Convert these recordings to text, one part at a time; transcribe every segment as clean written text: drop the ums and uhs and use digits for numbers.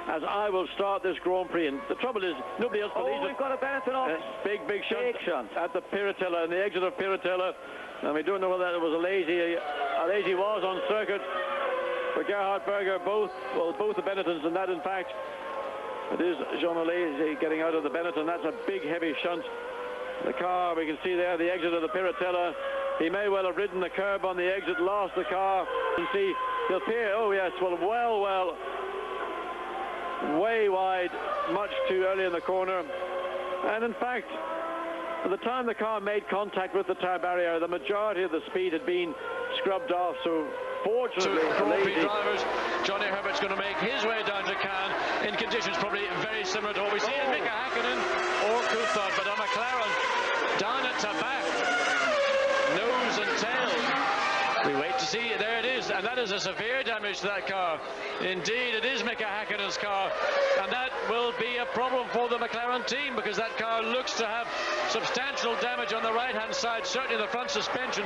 as I will start this Grand Prix. And the trouble is, nobody else believes it. We've got a Benetton off. Big shunt at the Piratella, and the exit of Piratella. And we don't know whether it was a lazy was on circuit for Gerhard Berger. Both the Benettons, and that in fact it is Jean Alesi getting out of the Benetton. That's a big heavy shunt. The car, we can see there the exit of the Piratella. He may well have ridden the curb on the exit, lost the car. You can see the appear. Oh yes, well, way wide, much too early in the corner. And in fact, at the time the car made contact with the tire barrier, the majority of the speed had been scrubbed off. So fortunately, Grand Prix drivers, Johnny Herbert's going to make his way down to Cannes in conditions probably very similar to what we see in Mika Häkkinen or Coulthard, but a McLaren down at back, nose and tail. We wait to see. There it is, and that is a severe damage to that car. Indeed, it is Mika Häkkinen's car, and that will be a problem for the McLaren team, because that car looks to have substantial damage on the right-hand side, certainly the front suspension.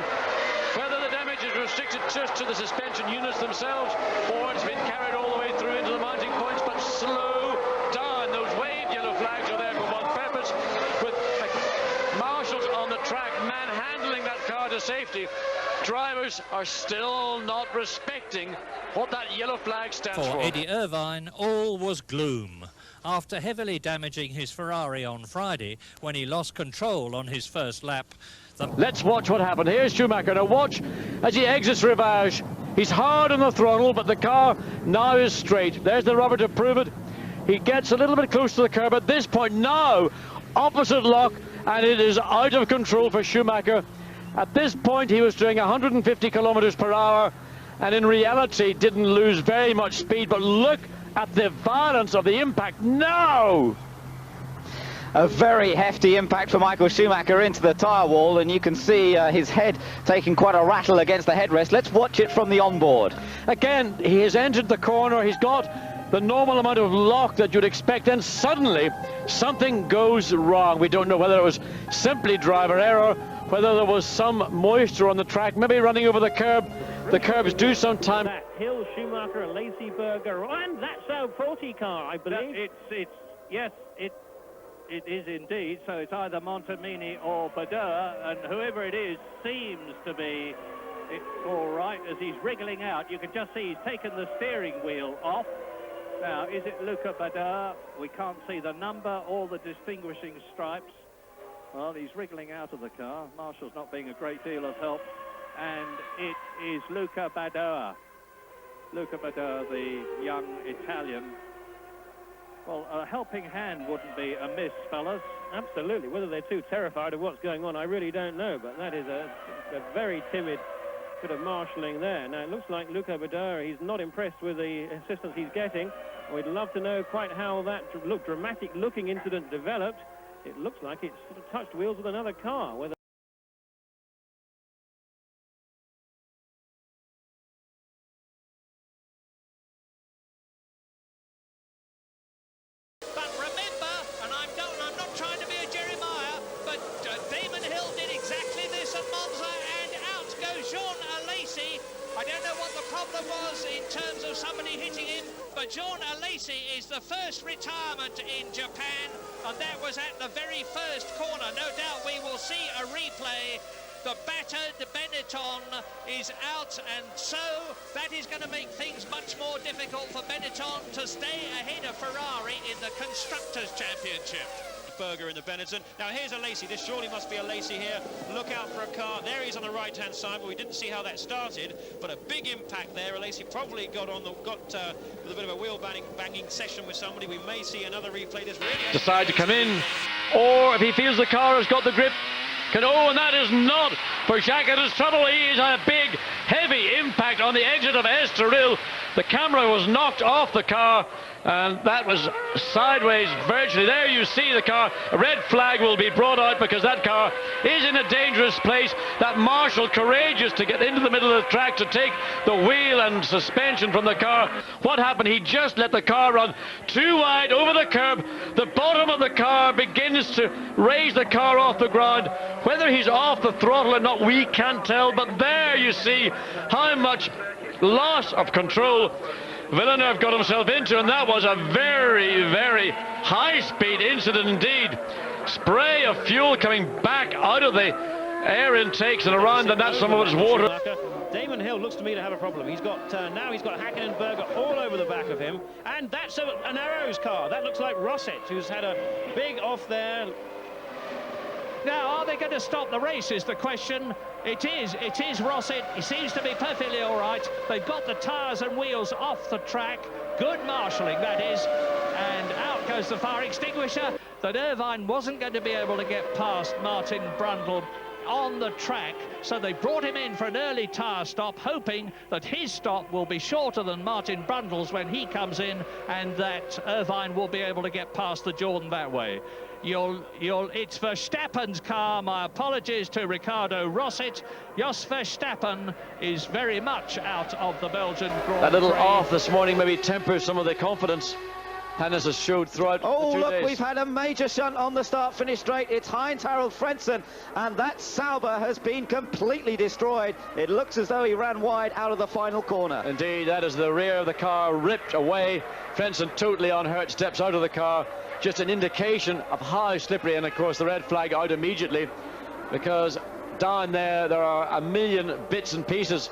Whether the damage is restricted just to the suspension units themselves, or it's been carried all the way through into the mounting points, but slow down. Those waved yellow flags are there for one purpose, with marshals on the track manhandling that car to safety. Drivers are still not respecting what that yellow flag stands for. For Eddie Irvine, all was gloom. After heavily damaging his Ferrari on Friday when he lost control on his first lap. Let's watch what happened. Here's Schumacher. Now watch as he exits Rivage. He's hard on the throttle, but the car now is straight. There's the rubber to prove it. He gets a little bit close to the curb at this point. Now, opposite lock, and it is out of control for Schumacher. At this point, he was doing 150 kilometers per hour, and in reality didn't lose very much speed. But look at the violence of the impact now. A very hefty impact for Michael Schumacher into the tyre wall, and you can see his head taking quite a rattle against the headrest. Let's watch it from the onboard. Again, he has entered the corner. He's got the normal amount of lock that you'd expect, and suddenly something goes wrong. We don't know whether it was simply driver error, whether there was some moisture on the track, maybe running over the curb. The curbs do sometimes. Hill, Schumacher, Alesi, Berger, and that's a 40 car, I believe. It is indeed. So it's either Montemini or Badoer, and whoever it is seems to be all right as he's wriggling out. You can just see he's taken the steering wheel off. Now, is it Luca Badoer? We can't see the number or the distinguishing stripes. Well, he's wriggling out of the car. Marshall's not being a great deal of help. And it is Luca Badoer. Luca Badoer, the young Italian. Well, a helping hand wouldn't be amiss, fellas. Absolutely. Whether they're too terrified of what's going on, I really don't know. But that is a very timid bit of marshalling there. Now, it looks like Luca Badoer, he's not impressed with the assistance he's getting. We'd love to know quite how that dramatic-looking incident developed. It looks like it's sort of touched wheels with another car. Whether But remember, and I'm not trying to be a Jeremiah, but Damon Hill did exactly this at Monza, and out goes Jean Alesi. I don't know what the problem was in terms of somebody hitting him, but Jean Alesi is the first retirement in Japan, and that was at the very first corner. No doubt we will see a replay. The battered Benetton is out, and so that is going to make things much more difficult for Benetton to stay ahead of Ferrari in the Constructors' Championship. Berger in the Benetton. Now here's Alesi. This surely must be Alesi here. Look out for a car. There he is on the right-hand side, but we didn't see how that started. But a big impact there. Alesi probably got with a bit of a wheel banging session with somebody. We may see another replay. This really decide to come in, or if he feels the car has got the grip. And that is not for Jacques. It is trouble. He has a big, heavy impact on the exit of Estoril. The camera was knocked off the car, and that was sideways virtually. There you see the car. A red flag will be brought out because that car is in a dangerous place. That marshal, courageous to get into the middle of the track to take the wheel and suspension from the car. What happened? He just let the car run too wide over the curb. The bottom of the car begins to raise the car off the ground. Whether he's off the throttle or not, we can't tell. But there you see how much loss of control. Villeneuve got himself into, and that was a very, very high-speed incident indeed. Spray of fuel coming back out of the air intakes and around, and that's some of it's water. Damon Hill looks to me to have a problem. He's got now he's got Hakkinen and Berger all over the back of him, and that's an Arrows car. That looks like Rosset, who's had a big off there. Now, are they going to stop the race is the question. It is Rosset. He seems to be perfectly all right. They've got the tyres and wheels off the track. Good marshalling, that is. And out goes the fire extinguisher. That Irvine wasn't going to be able to get past Martin Brundle on the track, so they brought him in for an early tyre stop, hoping that his stop will be shorter than Martin Brundle's when he comes in, and that Irvine will be able to get past the Jordan that way. It's Verstappen's car. My apologies to Ricardo Rosset. Jos Verstappen is very much out of the Belgian Grand Prix. That little off this morning maybe tempers some of the confidence Hannes has showed throughout the 2 look, days. we've had a major shunt on the start-finish straight. It's Heinz-Harald Frentzen, and that Sauber has been completely destroyed. It looks as though he ran wide out of the final corner. Indeed, that is the rear of the car ripped away. Frentzen totally unhurt, steps out of the car. Just an indication of how slippery, and of course the red flag out immediately, because down there are a million bits and pieces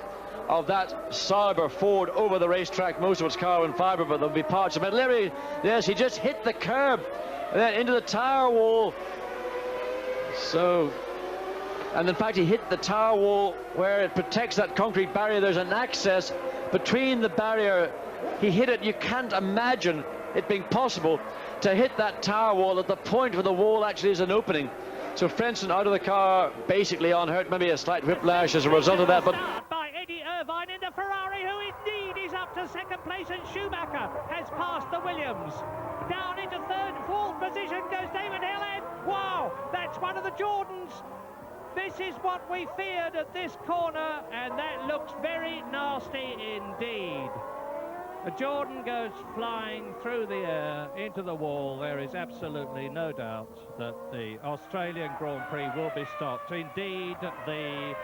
of that Sauber Ford over the racetrack, most of it's carbon fibre, but there'll be parts of it. Yes, he just hit the curb and then into the tyre wall. So, and in fact he hit the tyre wall where it protects that concrete barrier. There's an access between the barrier. He hit it. You can't imagine it being possible to hit that tyre wall at the point where the wall actually is an opening. So Frentzen out of the car, basically unhurt, maybe a slight whiplash as a result of that, but Irvine in the Ferrari, who indeed is up to second place, and Schumacher has passed the Williams. Down into third, fourth position goes Damon Hill, and wow, that's one of the Jordans. This is what we feared at this corner, and that looks very nasty indeed. The Jordan goes flying through the air into the wall. There is absolutely no doubt that the Australian Grand Prix will be stopped. Indeed, the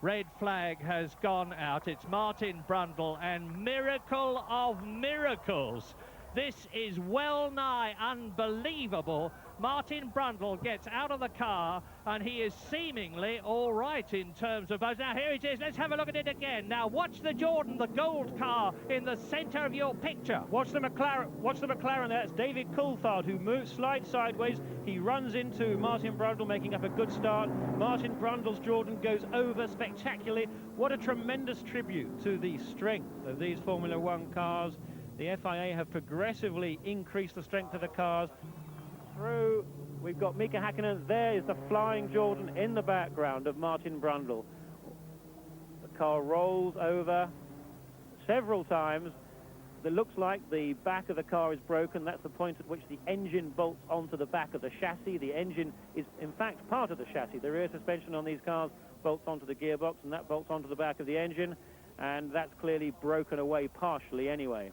red flag has gone out. It's Martin Brundle, and miracle of miracles, this is well nigh unbelievable. Martin Brundle gets out of the car, and he is seemingly all right in terms of both. Now here it is. Let's have a look at it again. Now watch the Jordan, the gold car, in the centre of your picture. Watch the McLaren there. It's David Coulthard who slides sideways. He runs into Martin Brundle, making up a good start. Martin Brundle's Jordan goes over spectacularly. What a tremendous tribute to the strength of these Formula One cars. The FIA have progressively increased the strength of the cars. Through, we've got Mika Hakkinen. There is the flying Jordan in the background of Martin Brundle. The car rolls over several times. It looks like the back of the car is broken. That's the point at which the engine bolts onto the back of the chassis. The engine is, in fact, part of the chassis. The rear suspension on these cars bolts onto the gearbox, and that bolts onto the back of the engine, and that's clearly broken away partially anyway.